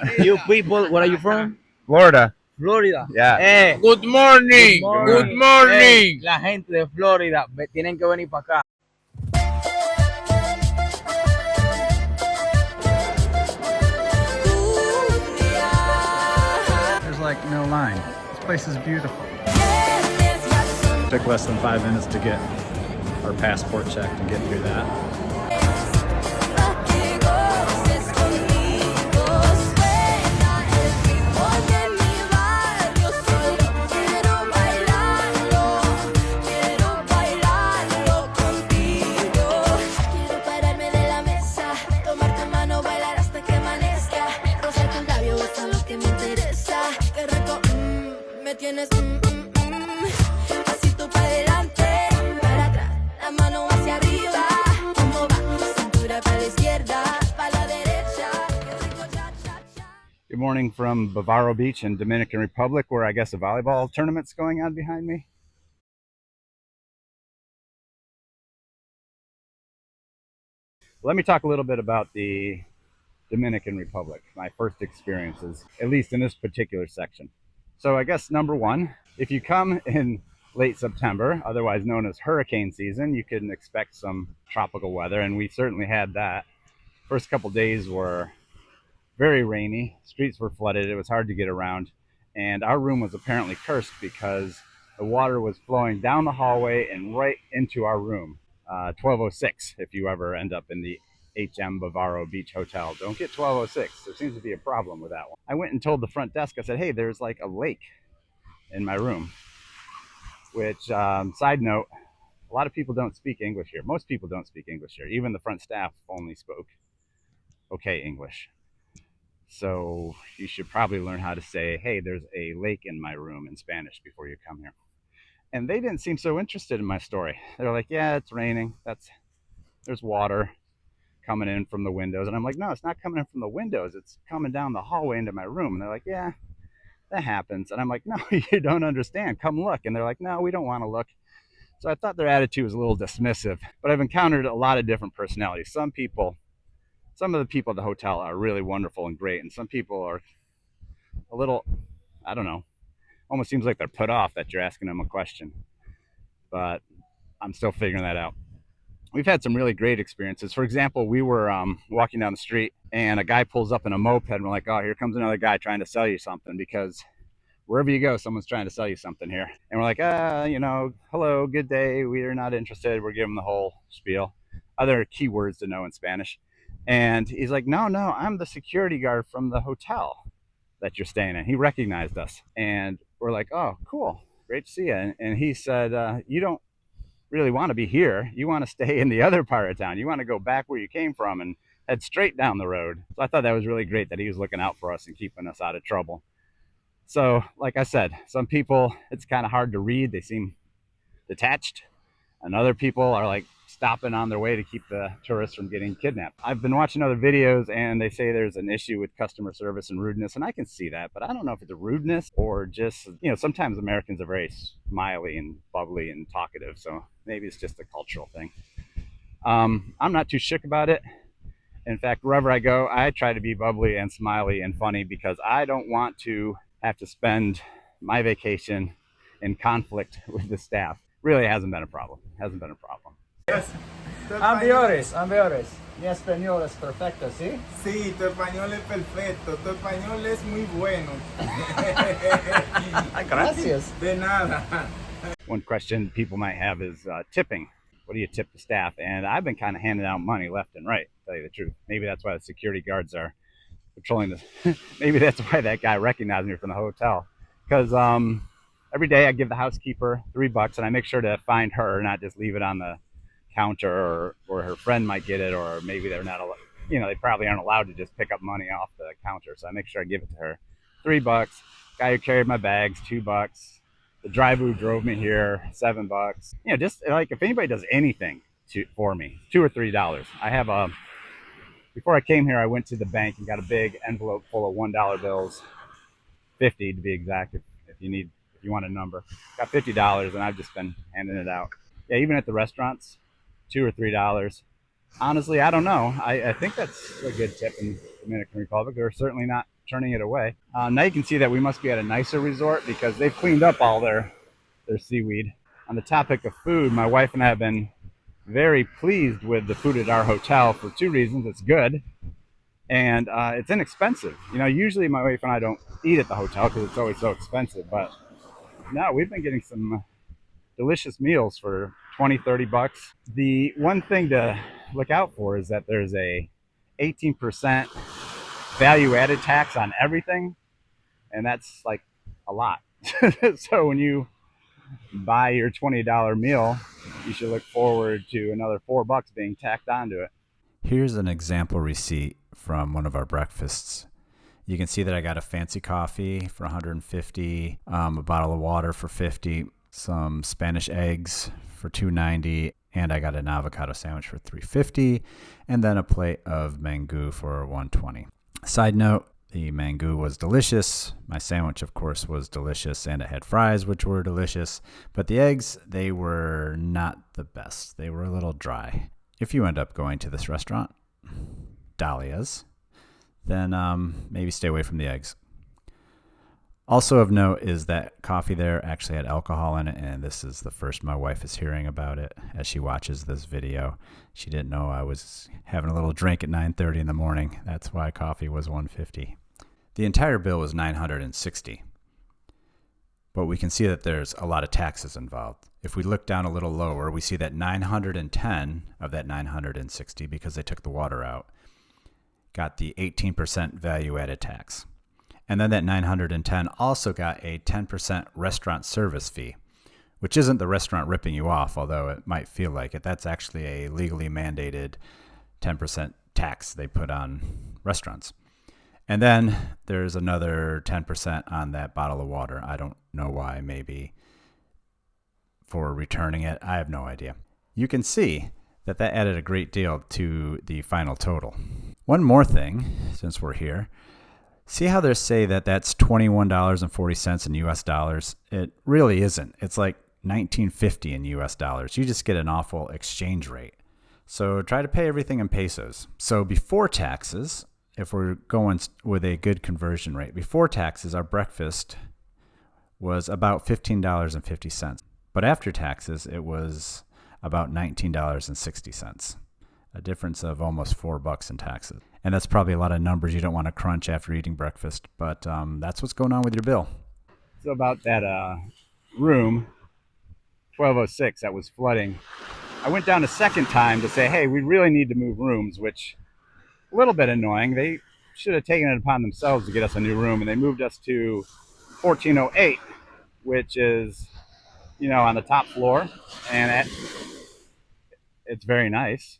You people, where are you from? Florida. Florida. Yeah. Good morning. Good morning. La gente de Florida tienen que venir para acá. There's like no line. This place is beautiful. Took less than 5 minutes to get our passport checked and get through that. Good morning from Bavaro Beach in Dominican Republic, where I guess a volleyball tournament's going on behind me. Let me talk a little bit about the Dominican Republic, my first experiences, at least in this particular section. So I guess number one, if you come in late September, otherwise known as hurricane season, you can expect some tropical weather, and we certainly had that. First couple days were very rainy, streets were flooded, it was hard to get around, and our room was apparently cursed because the water was flowing down the hallway and right into our room. 1206 if you ever end up in the HM Bavaro Beach Hotel. Don't get 1206. There seems to be a problem with that one. I went and told the front desk, I said, hey, there's like a lake in my room, which, side note, a lot of people don't speak English here. Most people don't speak English here. Even the front staff only spoke okay English. So you should probably learn how to say, hey, there's a lake in my room in Spanish before you come here. And they didn't seem so interested in my story. They're like, yeah, it's raining. There's water coming in from the windows. And I'm like, no, it's not coming in from the windows. It's coming down the hallway into my room. And they're like, yeah, that happens. And I'm like, no, you don't understand. Come look. And they're like, no, we don't want to look. So I thought their attitude was a little dismissive. But I've encountered a lot of different personalities. Some of the people at the hotel are really wonderful and great. And some people are a little, I don't know, almost seems like they're put off that you're asking them a question. But I'm still figuring that out. We've had some really great experiences. For example, we were walking down the street and a guy pulls up in a moped and we're like, oh, here comes another guy trying to sell you something, because wherever you go, someone's trying to sell you something here. And we're like, hello, good day. We are not interested. We're giving the whole spiel. Other keywords to know in Spanish. And he's like, no, I'm the security guard from the hotel that you're staying in. He recognized us. And we're like, oh, cool. Great to see you. And he said, you don't really want to be here. You want to stay in the other part of town. You want to go back where you came from and head straight down the road. So I thought that was really great that he was looking out for us and keeping us out of trouble. So like I said, some people, it's kind of hard to read. They seem detached. And other people are like stopping on their way to keep the tourists from getting kidnapped. I've been watching other videos and they say there's an issue with customer service and rudeness, and I can see that, but I don't know if it's a rudeness or just, sometimes Americans are very smiley and bubbly and talkative, so maybe it's just a cultural thing. I'm not too shook about it. In fact, wherever I go, I try to be bubbly and smiley and funny because I don't want to have to spend my vacation in conflict with the staff. Really hasn't been a problem. Yes. Ambiores. Mi español es perfecto, ¿sí? Sí, tu español es perfecto. Tu español es muy bueno. Gracias. De nada. One question people might have is tipping. What do you tip the staff? And I've been kind of handing out money left and right, to tell you the truth. Maybe that's why the security guards are patrolling this. Maybe that's why that guy recognized me from the hotel. Because every day I give the housekeeper $3 and I make sure to find her, not just leave it on the counter, or her friend might get it, or maybe they're not, they probably aren't allowed to just pick up money off the counter. So I make sure I give it to her. $3. Guy who carried my bags, $2. The driver who drove me here, $7. Just like if anybody does anything for me, $2 or $3. I have before I came here, I went to the bank and got a big envelope full of $1 bills, 50 to be exact. If you want a number, got $50, and I've just been handing it out. Yeah, even at the restaurants, $2 or $3. Honestly, I don't know. I think that's a good tip in the Dominican Republic. They're certainly not turning it away. Now you can see that we must be at a nicer resort because they've cleaned up all their seaweed. On the topic of food, my wife and I have been very pleased with the food at our hotel for two reasons. It's good, and it's inexpensive. You know, usually my wife and I don't eat at the hotel because it's always so expensive, but now we've been getting some delicious meals for 20-30 bucks. The one thing to look out for is that there's a 18% value added tax on everything, and that's like a lot. So when you buy your $20 meal, you should look forward to another $4 being tacked onto it. Here's an example receipt from one of our breakfasts. You can see that I got a fancy coffee for 150, a bottle of water for 50, some Spanish eggs for 290, and I got an avocado sandwich for 350, and then a plate of mango for 120. Side note, the mango was delicious. My sandwich, of course, was delicious, and it had fries, which were delicious. But the eggs, they were not the best. They were a little dry. If you end up going to this restaurant, Dahlia's, then maybe stay away from the eggs. Also of note is that coffee there actually had alcohol in it, and this is the first my wife is hearing about it as she watches this video. She didn't know I was having a little drink at 9:30 in the morning. That's why coffee was $150. The entire bill was $960. But we can see that there's a lot of taxes involved. If we look down a little lower, we see that 910 of that 960, because they took the water out, got the 18% value added tax. And then that 910 also got a 10% restaurant service fee, which isn't the restaurant ripping you off, although it might feel like it. That's actually a legally mandated 10% tax they put on restaurants. And then there's another 10% on that bottle of water. I don't know why, maybe for returning it. I have no idea. You can see that added a great deal to the final total. One more thing, since we're here. See how they say that that's $21.40 in US dollars? It really isn't. It's like $19.50 in US dollars. You just get an awful exchange rate. So try to pay everything in pesos. So before taxes, if we're going with a good conversion rate, before taxes, our breakfast was about $15.50. But after taxes, it was about $19.60. A difference of almost $4 in taxes. And that's probably a lot of numbers you don't want to crunch after eating breakfast, but that's what's going on with your bill. So about that room, 1206, that was flooding. I went down a second time to say, hey, we really need to move rooms, which a little bit annoying. They should have taken it upon themselves to get us a new room, and they moved us to 1408, which is, you know, on the top floor, and it's very nice.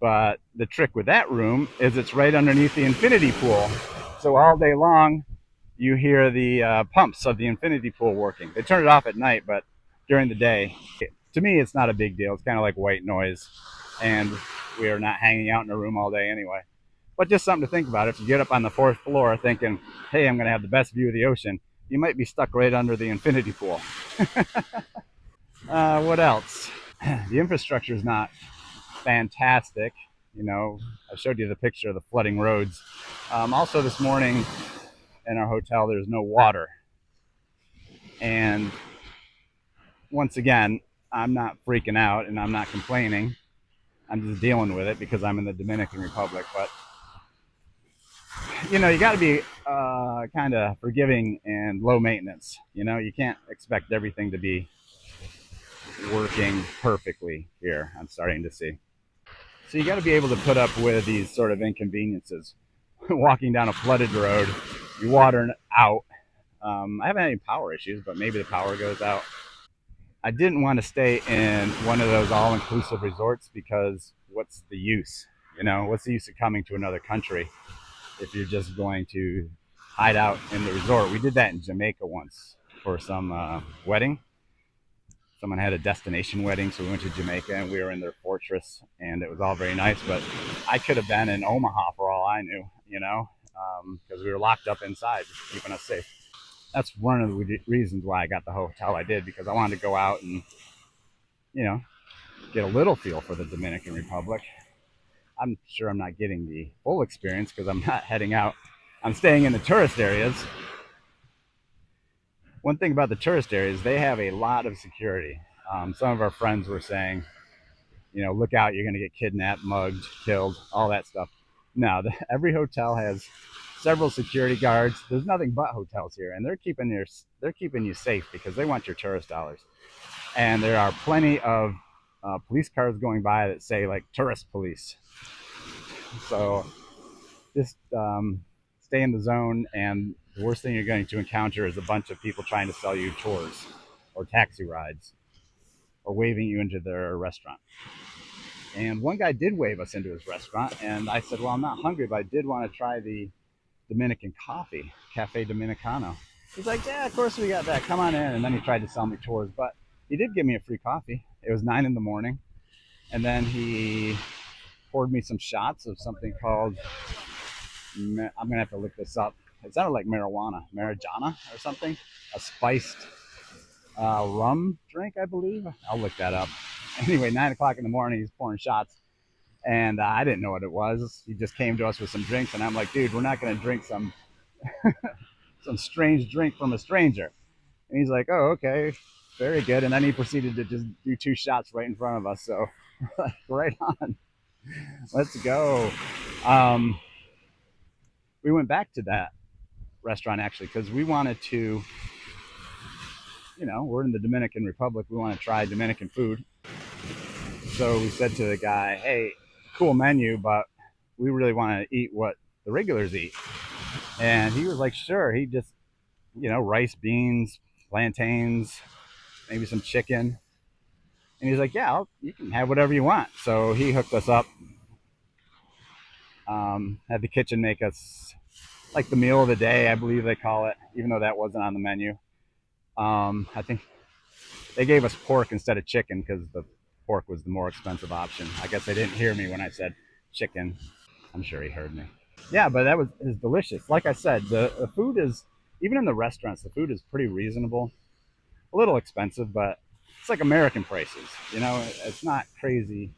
But the trick with that room is it's right underneath the infinity pool. So all day long, you hear the pumps of the infinity pool working. They turn it off at night, but during the day, to me, it's not a big deal. It's kind of like white noise. And we are not hanging out in a room all day anyway. But just something to think about. If you get up on the 4th floor thinking, hey, I'm going to have the best view of the ocean, you might be stuck right under the infinity pool. What else? The infrastructure is not fantastic. You know, I showed you the picture of the flooding roads. Also this morning in our hotel, there's no water. And once again, I'm not freaking out and I'm not complaining. I'm just dealing with it because I'm in the Dominican Republic. But, you know, you got to be kind of forgiving and low maintenance. You know, you can't expect everything to be working perfectly here, I'm starting to see. So you got to be able to put up with these sort of inconveniences. Walking down a flooded road, you're watering out. I haven't had any power issues, but maybe the power goes out. I didn't want to stay in one of those all-inclusive resorts because what's the use? You know, what's the use of coming to another country if you're just going to hide out in the resort? We did that in Jamaica once for some wedding. Someone had a destination wedding, so we went to Jamaica and we were in their fortress, and it was all very nice. But I could have been in Omaha for all I knew, you know, because we were locked up inside, keeping us safe. That's one of the reasons why I got the hotel I did, because I wanted to go out and, you know, get a little feel for the Dominican Republic. I'm sure I'm not getting the full experience because I'm not heading out I'm staying in the tourist areas. One thing about the tourist areas, they have a lot of security. Some of our friends were saying, you know, look out, you're going to get kidnapped, mugged, killed, all that stuff. No, every hotel has several security guards. There's nothing but hotels here, and they're keeping you safe because they want your tourist dollars. And there are plenty of police cars going by that say like tourist police. So just stay in the zone, and the worst thing you're going to encounter is a bunch of people trying to sell you tours or taxi rides or waving you into their restaurant. And one guy did wave us into his restaurant, and I said, well, I'm not hungry, but I did want to try the Dominican coffee, Cafe Dominicano. He's like, yeah, of course we got that. Come on in. And then he tried to sell me tours, but he did give me a free coffee. It was 9 a.m. And then he poured me some shots of something called, I'm going to have to look this up. It sounded like marijana or something. A spiced rum drink, I believe. I'll look that up. Anyway, 9 o'clock in the morning, he's pouring shots. And I didn't know what it was. He just came to us with some drinks. And I'm like, dude, we're not going to drink some strange drink from a stranger. And he's like, oh, okay, very good. And then he proceeded to just do 2 shots right in front of us. So right on. Let's go. We went back to that restaurant actually because we wanted to, you know, we're in the Dominican Republic. We want to try Dominican food. So we said to the guy, hey, cool menu, but we really want to eat what the regulars eat. And he was like, sure. He just, you know, rice, beans, plantains, maybe some chicken. And he's like, yeah, you can have whatever you want. So he hooked us up, had the kitchen make us like the meal of the day, I believe they call it, even though that wasn't on the menu. I think they gave us pork instead of chicken because the pork was the more expensive option. I guess they didn't hear me when I said chicken. I'm sure he heard me. Yeah, but that was delicious. Like I said, the food is, even in the restaurants, the food is pretty reasonable. A little expensive, but it's like American prices. You know, it's not crazy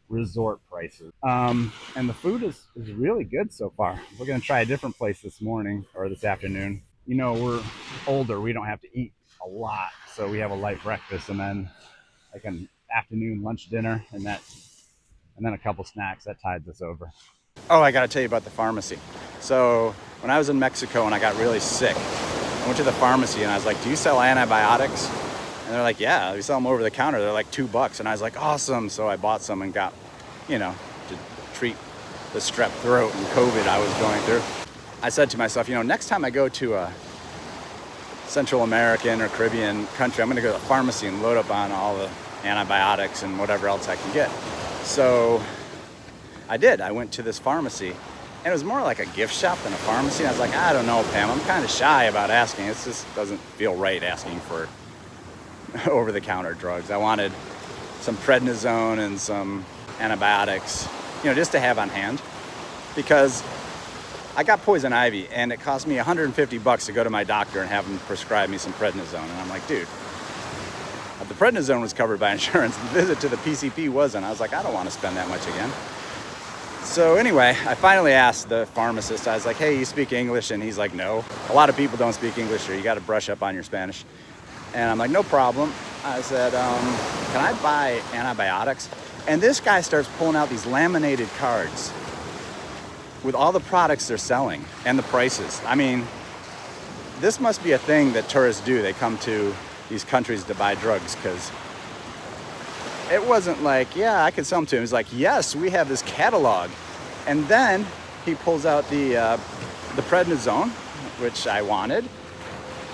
resort prices. And the food is really good so far. We're going to try a different place this morning or this afternoon. You know, we're older. We don't have to eat a lot. So we have a light breakfast and then like an afternoon lunch dinner and then a couple snacks. That tides us over. Oh, I got to tell you about the pharmacy. So when I was in Mexico and I got really sick, I went to the pharmacy and I was like, do you sell antibiotics? And they're like, yeah, we sell them over the counter. They're like $2. And I was like, awesome. So I bought some and got, you know, to treat the strep throat and COVID I was going through. I said to myself, you know, next time I go to a Central American or Caribbean country, I'm going to go to the pharmacy and load up on all the antibiotics and whatever else I can get. So I did. I went to this pharmacy, and it was more like a gift shop than a pharmacy. And I was like, I don't know, Pam. I'm kind of shy about asking. It just doesn't feel right asking for over-the-counter drugs. I wanted some prednisone and some antibiotics, you know, just to have on hand, because I got poison ivy, and it cost me $150 to go to my doctor and have him prescribe me some prednisone. And I'm like, dude, the prednisone was covered by insurance. The visit to the PCP wasn't. I was like, I don't want to spend that much again. So anyway, I finally asked the pharmacist, I was like, hey, you speak English? And he's like, no. A lot of people don't speak English here. You got to brush up on your Spanish. And I'm like, no problem. I said, can I buy antibiotics? And this guy starts pulling out these laminated cards with all the products they're selling and the prices. I mean, this must be a thing that tourists do. They come to these countries to buy drugs, because it wasn't like, yeah, I could sell them to him. He's like, yes, we have this catalog. And then he pulls out the prednisone, which I wanted.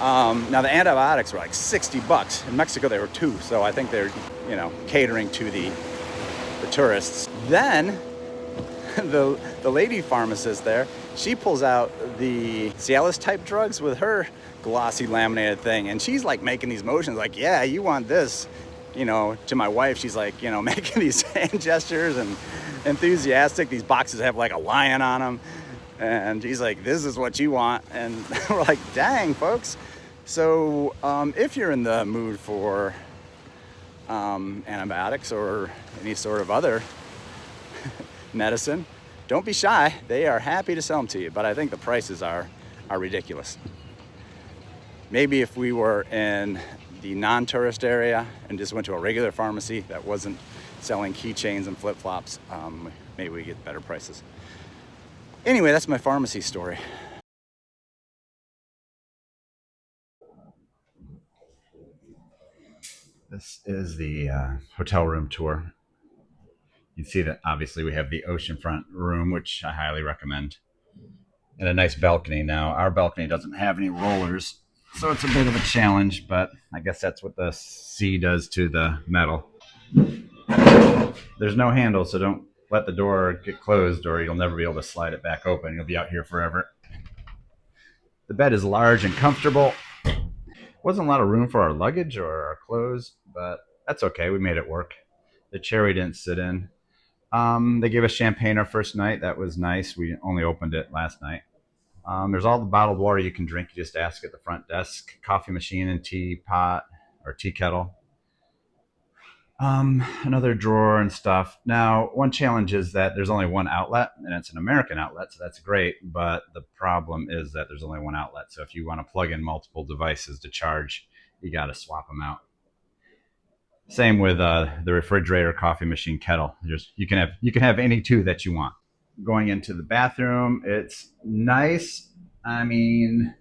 Now the antibiotics were like $60. In Mexico they were $2, so I think they're, you know, catering to the tourists. Then the lady pharmacist there, she pulls out the Cialis type drugs with her glossy laminated thing, and she's like making these motions like, yeah, you want this, you know, to my wife. She's like, you know, making these hand gestures and enthusiastic. These boxes have like a lion on them, and he's like, this is what you want. And we're like, dang, folks. So if you're in the mood for antibiotics or any sort of other medicine, don't be shy. They are happy to sell them to you, but I think the prices are ridiculous. Maybe if we were in the non-tourist area and just went to a regular pharmacy that wasn't selling keychains and flip-flops, maybe we get better prices. Anyway, that's my pharmacy story. This is the hotel room tour. You can see that obviously we have the oceanfront room, which I highly recommend, and a nice balcony. Now, our balcony doesn't have any rollers, so it's a bit of a challenge, but I guess that's what the sea does to the metal. There's no handle, so don't let the door get closed or you'll never be able to slide it back open. You'll be out here forever. The bed is large and comfortable. Wasn't a lot of room for our luggage or our clothes, but that's okay. We made it work. The chair we didn't sit in. They gave us champagne our first night. That was nice. We only opened it last night. There's all the bottled water you can drink. You just ask at the front desk. Coffee machine and tea pot or tea kettle. Another drawer and stuff. Now, one challenge is that there's only one outlet, and it's an American outlet, so that's great. But the problem is that there's only one outlet. So if you want to plug in multiple devices to charge, you got to swap them out. Same with the refrigerator, coffee machine, kettle. You can have any two that you want. Going into the bathroom, it's nice. I mean,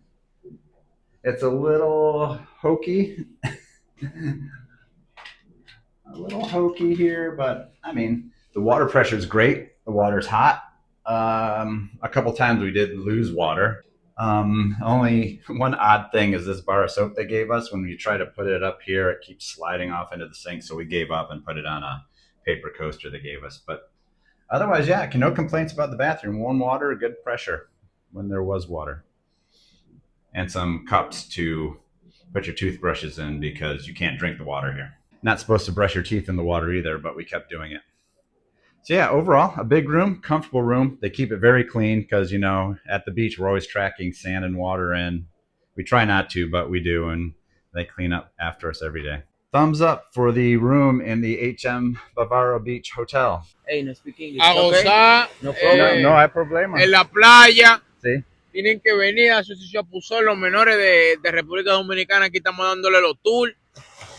it's a little hokey. A little hokey here, but I mean, the water pressure is great. The water's hot. A couple times we did lose water. Only one odd thing is this bar of soap they gave us. When we try to put it up here, it keeps sliding off into the sink, so we gave up and put it on a paper coaster they gave us. But otherwise, yeah, no complaints about the bathroom. Warm water, good pressure when there was water. And some cups to put your toothbrushes in because you can't drink the water here. Not supposed to brush your teeth in the water either, but we kept doing it. So yeah, overall, a big room, comfortable room. They keep it very clean because, at the beach, we're always tracking sand and water in. We try not to, but we do, and they clean up after us every day. Thumbs up for the room in the HM Bavaro Beach Hotel. Hey, no speak English. A Okay? gozar No problem. No hay problema. en la playa. Sí. Tienen que venir a Asociación Pusol, los menores de República Dominicana. Aquí estamos dándole los tours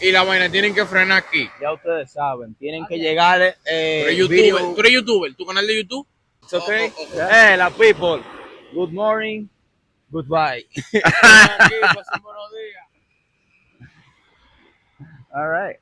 y la vaina. Tienen que frenar aquí. Ya ustedes saben, tienen que llegar. ¿Tú eres youtuber? ¿Tu canal de YouTube? It's okay. Oh. Hey, la people. Good morning. Goodbye. Aquí, pasen buenos días. All right.